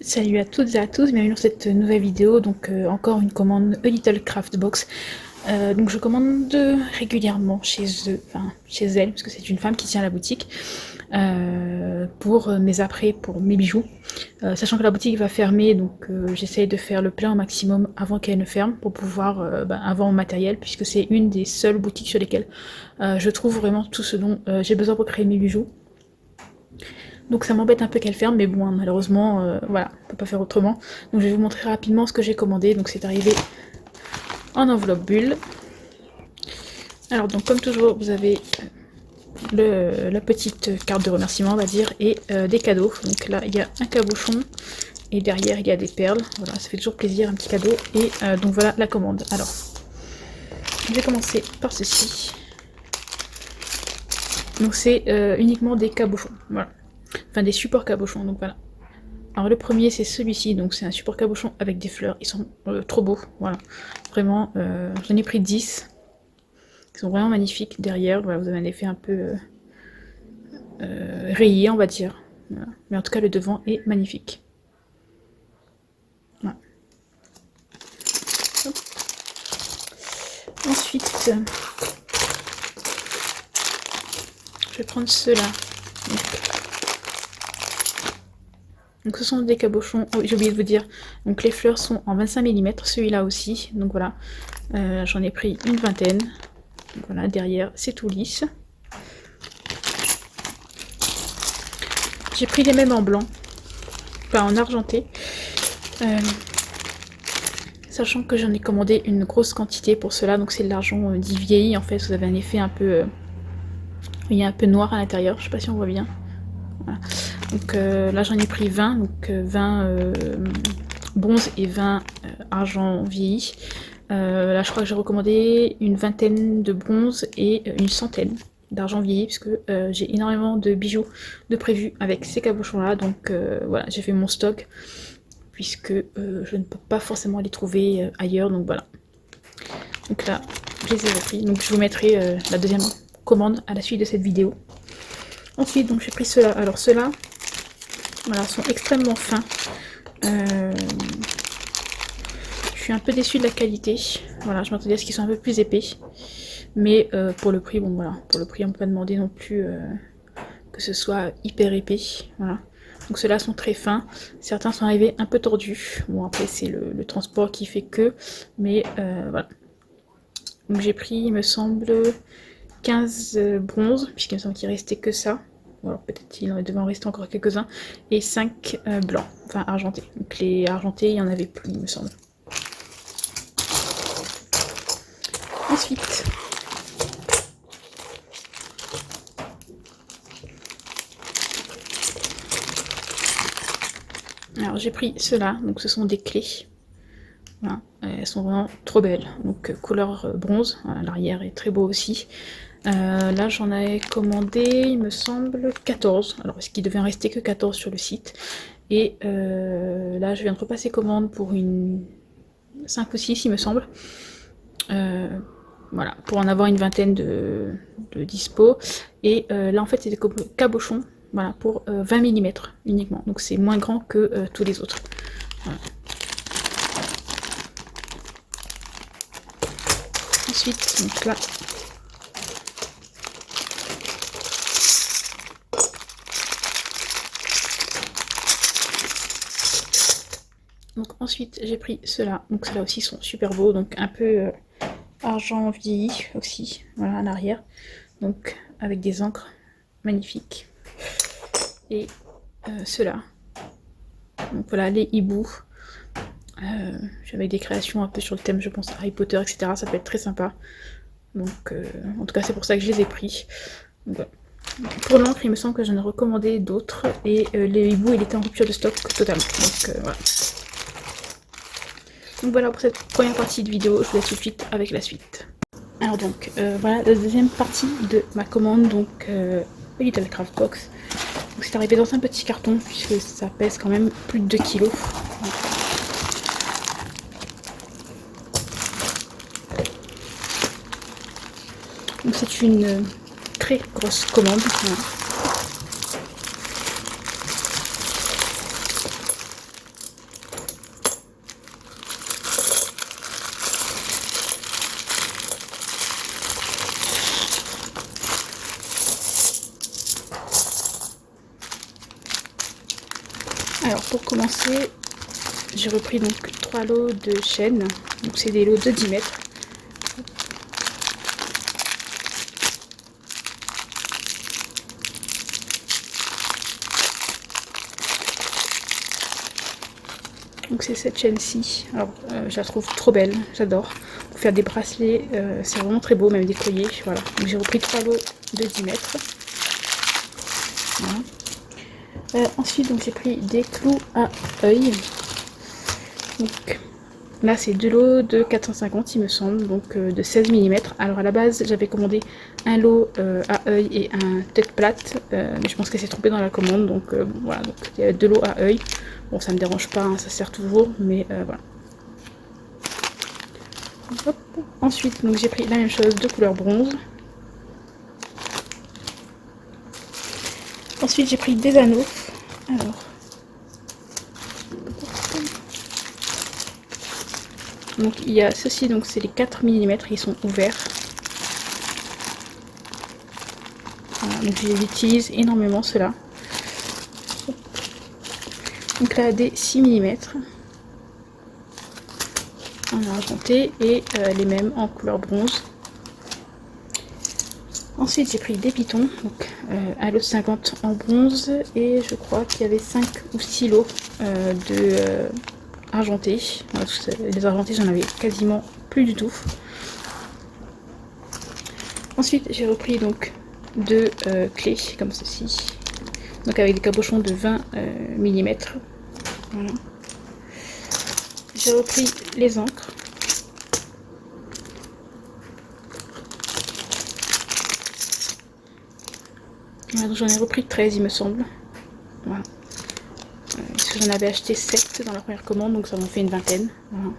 Salut à toutes et à tous, bienvenue dans cette nouvelle vidéo. Donc encore une commande A Little Craft Box. Donc je commande régulièrement chez eux, enfin chez elle, parce que c'est une femme qui tient la boutique, pour mes apprêts, pour mes bijoux. Sachant que la boutique va fermer, donc j'essaye de faire le plein au maximum avant qu'elle ne ferme, pour pouvoir avoir mon matériel, puisque c'est une des seules boutiques sur lesquelles je trouve vraiment tout ce dont j'ai besoin pour créer mes bijoux. Donc ça m'embête un peu qu'elle ferme, mais bon, malheureusement, voilà, on peut pas faire autrement. Donc je vais vous montrer rapidement ce que j'ai commandé. Donc c'est arrivé en enveloppe bulle. Alors donc comme toujours, vous avez la petite carte de remerciement, on va dire, et des cadeaux. Donc là, il y a un cabochon, et derrière, il y a des perles. Voilà, ça fait toujours plaisir, un petit cadeau. Et donc voilà la commande. Alors, je vais commencer par ceci. Donc c'est uniquement des cabochons, voilà. Enfin des supports cabochons, donc voilà. Alors le premier c'est celui-ci, donc c'est un support cabochon avec des fleurs, ils sont trop beaux, voilà. Vraiment, j'en ai pris 10. Ils sont vraiment magnifiques derrière, voilà, vous avez un effet un peu rayé on va dire. Voilà. Mais en tout cas le devant est magnifique. Voilà. Ensuite, je vais prendre ceux-là. Donc ce sont des cabochons, oh, j'ai oublié de vous dire, donc les fleurs sont en 25 mm, celui-là aussi, donc voilà, j'en ai pris une vingtaine, donc voilà, derrière c'est tout lisse. J'ai pris les mêmes en blanc, pas en argenté, sachant que j'en ai commandé une grosse quantité pour cela, donc c'est de l'argent dit vieilli, en fait vous avez un effet un peu, il y a un peu noir à l'intérieur, je sais pas si on voit bien, voilà. Donc là j'en ai pris 20, donc 20 bronze et 20 argent vieilli. Là je crois que j'ai recommandé une vingtaine de bronze et une centaine d'argent vieilli, puisque j'ai énormément de bijoux de prévus avec ces cabochons là, donc voilà, j'ai fait mon stock, puisque je ne peux pas forcément les trouver ailleurs, donc voilà. Donc là, je les ai repris, donc je vous mettrai la deuxième commande à la suite de cette vidéo. Ensuite, donc j'ai pris ceux-là. Alors ceux-là, voilà, sont extrêmement fins. Je suis un peu déçue de la qualité. Voilà, je m'attendais à ce qu'ils soient un peu plus épais. Mais pour le prix, bon voilà, pour le prix on peut pas demander non plus que ce soit hyper épais. Voilà. Donc ceux-là sont très fins. Certains sont arrivés un peu tordus. Bon après c'est le transport qui fait que. Mais voilà. Donc j'ai pris, il me semble, 15 bronzes, puisqu'il me semble qu'il restait que ça. Alors peut-être qu'il devait en rester encore quelques-uns. Et 5 blancs, enfin argentés. Donc les argentés, il n'y en avait plus, il me semble. Ensuite, alors j'ai pris ceux-là, donc ce sont des clés. Voilà, elles sont vraiment trop belles. Donc couleur bronze, voilà, l'arrière est très beau aussi. Là j'en avais commandé, il me semble, 14. Alors est-ce qu'il devait en rester que 14 sur le site? Et là je viens de repasser commande pour une 5 ou 6 il me semble. Voilà, pour en avoir une vingtaine de dispo. Et là en fait c'est des cabochons, voilà, pour 20 mm uniquement. Donc c'est moins grand que tous les autres. Voilà. Ensuite, donc là, donc ensuite j'ai pris ceux-là. Donc ceux-là aussi sont super beaux, donc un peu argent vieilli aussi, voilà, à l'arrière. Donc avec des encres magnifiques. Et ceux-là. Donc voilà, les hiboux. J'avais des créations un peu sur le thème, je pense, Harry Potter, etc. Ça peut être très sympa. Donc, en tout cas, c'est pour ça que je les ai pris. Donc, voilà. Pour l'encre, il me semble que j'en ai recommandé d'autres. Et les hiboux, il était en rupture de stock totalement. Donc, voilà. Donc, voilà pour cette première partie de vidéo. Je vous laisse tout de suite avec la suite. Alors, donc, voilà la deuxième partie de ma commande. Donc, A Little Craft Box. Donc, c'est arrivé dans un petit carton, puisque ça pèse quand même plus de 2 kg. Donc c'est une très grosse commande. Voilà. Alors pour commencer, j'ai repris donc 3 lots de chaînes, donc c'est des lots de 10 mètres. Donc c'est cette chaîne-ci, alors je la trouve trop belle, j'adore. Pour faire des bracelets, c'est vraiment très beau, même des colliers, voilà. Donc j'ai repris 3 lots de 10 mètres. Voilà. Ensuite donc j'ai pris des clous à œil. Donc là c'est 2 lots de 450 il me semble, donc de 16 mm. Alors à la base j'avais commandé un lot à œil et un tête plate, mais je pense qu'elle s'est trompée dans la commande, donc voilà, donc il y a 2 lots à œil. Bon ça me dérange pas, hein, ça sert toujours, mais voilà. Hop. Ensuite donc j'ai pris la même chose de couleur bronze. Ensuite j'ai pris des anneaux. Alors donc il y a ceci, donc c'est les 4 mm, ils sont ouverts. Voilà, donc j'utilise énormément ceux-là. Donc là des 6 mm en argenté et les mêmes en couleur bronze. Ensuite j'ai pris des pitons, donc un lot de 50 en bronze et je crois qu'il y avait 5 ou 6 lots de argentés. Voilà, les argentés j'en avais quasiment plus du tout. Ensuite j'ai repris donc 2 clés comme ceci, donc avec des cabochons de 20 mm. Voilà. J'ai repris les encres. Voilà, j'en ai repris 13 il me semble. Voilà. Parce que j'en avais acheté 7 dans la première commande, donc ça m'en fait une vingtaine. Voilà.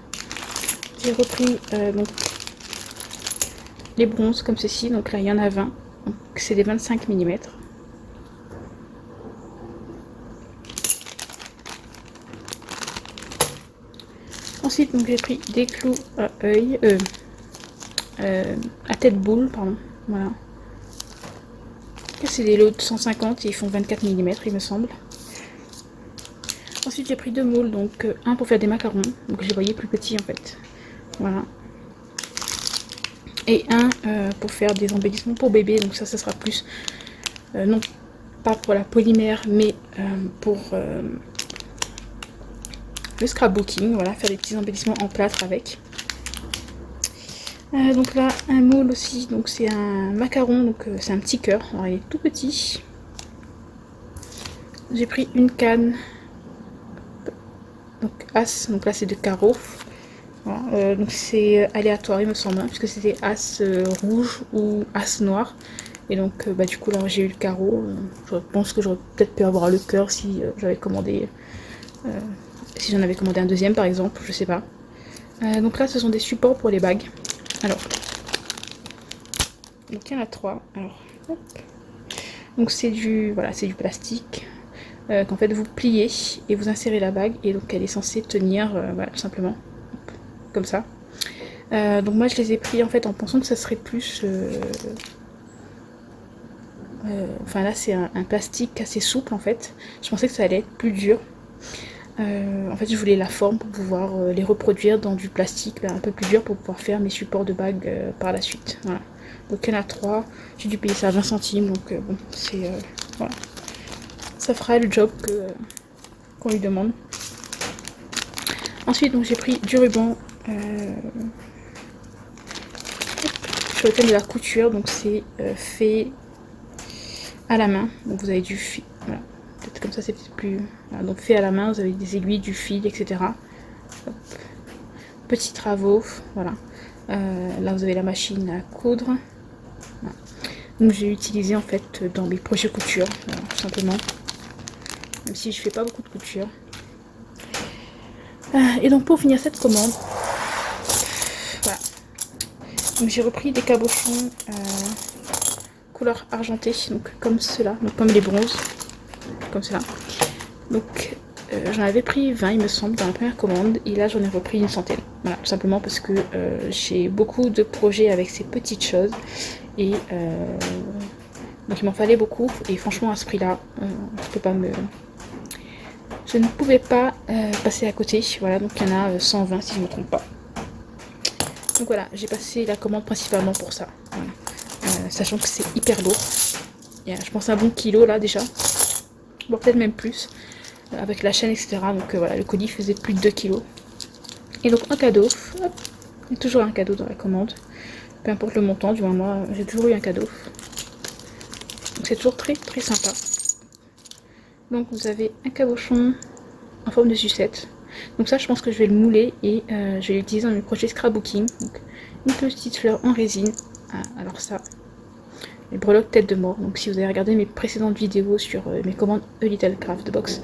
J'ai repris donc, les bronzes comme ceci, donc là il y en a 20, donc c'est des 25 mm. Ensuite donc j'ai pris des clous à œil, à tête boule, pardon, voilà. C'est des lots de 150 et ils font 24 mm il me semble. Ensuite j'ai pris 2 moules, donc un pour faire des macarons, donc je les voyais plus petits en fait, voilà. Et un pour faire des embellissements pour bébé, donc ça sera plus, non pas pour la polymère, mais pour le scrapbooking, voilà, faire des petits embellissements en plâtre avec. Donc là un moule aussi, donc c'est un macaron, donc c'est un petit cœur, alors il est tout petit. J'ai pris une canne, donc as, donc là c'est de carreaux. Voilà, donc c'est aléatoire il me semble, hein, puisque c'était as rouge ou as noir. Et donc bah, du coup là j'ai eu le carreau. Je pense que j'aurais peut-être pu avoir le cœur si j'avais commandé, si j'en avais commandé un deuxième par exemple, je sais pas. Donc là ce sont des supports pour les bagues. Alors, donc il y en a 3. Alors, hop. Donc c'est du, voilà, c'est du plastique qu'en fait vous pliez et vous insérez la bague et donc elle est censée tenir, voilà, tout simplement, comme ça. Donc moi je les ai pris en fait en pensant que ça serait plus, enfin là c'est un plastique assez souple en fait. Je pensais que ça allait être plus dur. En fait je voulais la forme pour pouvoir les reproduire dans du plastique un peu plus dur pour pouvoir faire mes supports de bagues par la suite. Voilà. Donc il y en a 3, j'ai dû payer ça à 20 centimes, donc bon c'est voilà. Ça fera le job qu'on lui demande. Ensuite donc j'ai pris du ruban sur le thème de la couture, donc c'est fait à la main, donc vous avez du fil, voilà. Peut-être comme ça c'est peut-être plus, voilà, donc fait à la main, vous avez des aiguilles, du fil, etc. Hop. Petits travaux, voilà. Là vous avez la machine à coudre, voilà. Donc j'ai utilisé en fait dans mes projets couture, voilà, tout simplement, même si je fais pas beaucoup de couture. Et donc pour finir cette commande, voilà, donc j'ai repris des cabochons couleur argentée, donc comme cela, donc comme les bronzes, comme cela. Donc j'en avais pris 20 il me semble dans la première commande et là j'en ai repris une centaine. Voilà, tout simplement parce que j'ai beaucoup de projets avec ces petites choses et donc il m'en fallait beaucoup et franchement à ce prix là je peux pas me je ne pouvais pas passer à côté. Voilà, donc il y en a 120 si je ne me trompe pas. Donc voilà, j'ai passé la commande principalement pour ça. Voilà. Sachant que c'est hyper lourd. Il y a, je pense, un bon kilo là déjà. Bon, peut-être même plus. Avec la chaîne, etc. Donc voilà, le colis faisait plus de 2 kilos. Et donc un cadeau. Hop, il y a toujours un cadeau dans la commande. Peu importe le montant, du moins moi, j'ai toujours eu un cadeau. Donc c'est toujours très très sympa. Donc vous avez un cabochon en forme de sucette. Donc ça, je pense que je vais le mouler et je vais l'utiliser dans mes projets scrapbooking. Donc une petite fleur en résine. Ah, alors ça, les breloques tête de mort. Donc si vous avez regardé mes précédentes vidéos sur mes commandes A Little Craft Box,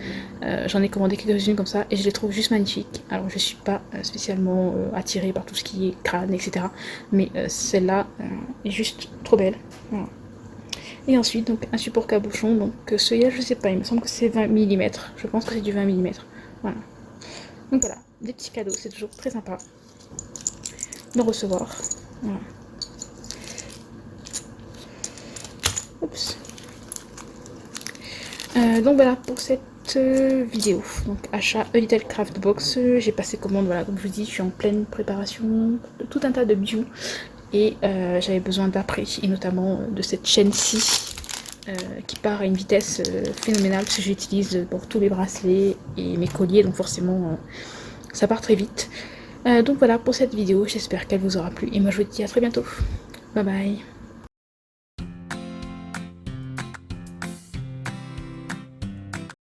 j'en ai commandé quelques-unes comme ça et je les trouve juste magnifiques. Alors je suis pas spécialement attirée par tout ce qui est crâne, etc. Mais celle-là est juste trop belle. Voilà. Et ensuite, donc un support cabochon. Donc celui-là, je sais pas, il me semble que c'est 20 mm. Je pense que c'est du 20 mm. Voilà. Donc voilà, des petits cadeaux, c'est toujours très sympa de recevoir. Voilà. Oups. Donc voilà pour cette vidéo. Donc achat A Little Craft Box. J'ai passé commande, voilà, comme je vous dis, je suis en pleine préparation de tout un tas de bijoux. Et j'avais besoin d'après, et notamment de cette chaîne-ci, qui part à une vitesse phénoménale, parce que j'utilise pour tous les bracelets et mes colliers, donc forcément ça part très vite. Donc voilà pour cette vidéo, j'espère qu'elle vous aura plu, et moi je vous dis à très bientôt. Bye bye.